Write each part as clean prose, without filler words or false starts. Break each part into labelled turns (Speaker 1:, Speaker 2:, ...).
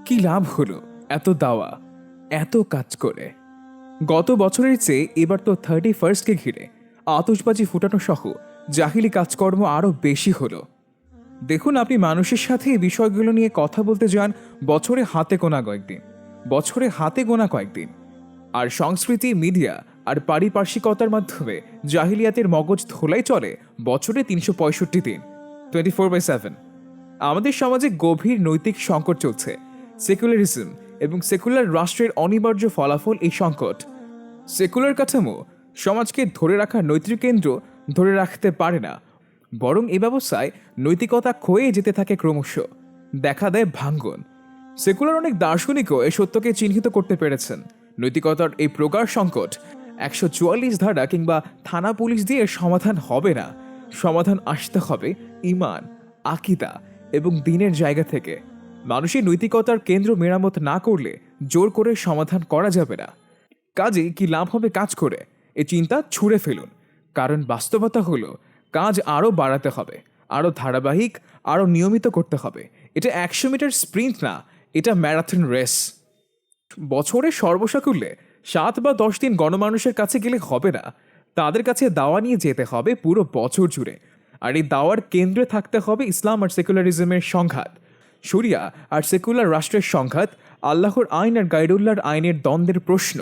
Speaker 1: কি লাভ হলো এত দাওয়া, এত কাজ করে? গত বছরের চেয়ে এবার তো 31কে ঘিরে আতশবাজি ফুটানো সহ জাহিলি কাজকর্ম আরও বেশি হলো। দেখুন, আপনি মানুষের সাথে এই বিষয়গুলো নিয়ে কথা বলতে যান বছরে হাতে গোনা কয়েকদিন। আর সংস্কৃতি, মিডিয়া আর পারিপার্শ্বিকতার মাধ্যমে জাহিলিয়াতের মগজ ধোলাই চলে বছরে 365 দিন, 24/7। আমাদের সমাজে গভীর নৈতিক সংকট চলছে। সেকুলারিজম এবং সেকুলার রাষ্ট্রের অনিবার্য ফলাফল এই সংকট। সেকুলার কাঠামো সমাজকে ধরে রাখার নৈতিক কেন্দ্র ধরে রাখতে পারে না, বরং এ ব্যবস্থায় নৈতিকতা ক্ষয়ে যেতে থাকে ক্রমশ। দেখা দেয় ভাঙ্গন। সেকুলার অনেক দার্শনিকও এ সত্যকে চিহ্নিত করতে পেরেছেন। নৈতিকতার এই প্রগাঢ় সংকট 144 ধারা কিংবা থানা পুলিশ দিয়ে সমাধান হবে না। সমাধান আসতে হবে ঈমান, আকীদা এবং দ্বীনের জায়গা থেকে। মানুষের নৈতিকতার কেন্দ্র মেরামত না করলে জোর করে সমাধান করা যাবে না। কাজে কি লাভ হবে কাজ করে, এ চিন্তা ছুঁড়ে ফেলুন। কারণ বাস্তবতা হলো, কাজ আরও বাড়াতে হবে, আরও ধারাবাহিক, আরও নিয়মিত করতে হবে। এটা 100 মিটার স্প্রিন্ট না, এটা ম্যারাথন রেস। বছরের সর্বসাকুল্যে 7 বা 10 দিন গণমানুষের কাছে গেলে হবে না। তাদের কাছে দাওয়া নিয়ে যেতে হবে পুরো বছর জুড়ে। আর এই দাওয়ার কেন্দ্রে থাকতে হবে ইসলাম আর সেকুলারিজমের সংঘাত, শরিয়া আর সেকুলার রাষ্ট্রের সংঘাত, আল্লাহর আইন আর গাইডুল্লাহর আইনের দ্বন্দ্বের প্রশ্ন।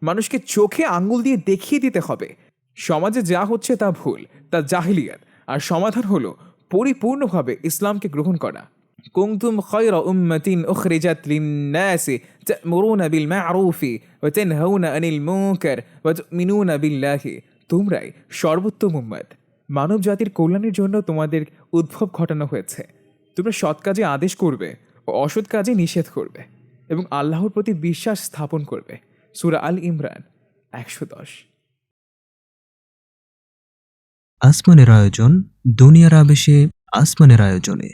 Speaker 1: মানুষকে চোখে আঙ্গুল দিয়ে দেখিয়ে দিতে হবে সমাজে যা হচ্ছে তা ভুল, তা জাহিলিয়াত। আর সমাধান হলো পরিপূর্ণভাবে ইসলামকে গ্রহণ করা। কুনতুম খায়রা উম্মাতিন উখরিজাত লিন-নাসি তা'মুরুনা বিল মা'রুফি ওয়া তানহাউনা আনিল মুনকার ওয়া তু'মিনুনা বিল্লাহি। তোমরাই সর্বোত্তম উম্মত। মানব জাতির কল্যাণের জন্য তোমাদের উদ্ভব ঘটানো হয়েছে। তোমরা সৎ কাজে আদেশ করবে ও অসৎ কাজে নিষেধ করবে এবং আল্লাহর প্রতি বিশ্বাস স্থাপন করবে। সূরা আল ইমরান 110।
Speaker 2: আসমানের আয়োজন দুনিয়ার আবেশে আসমানের আয়োজনে।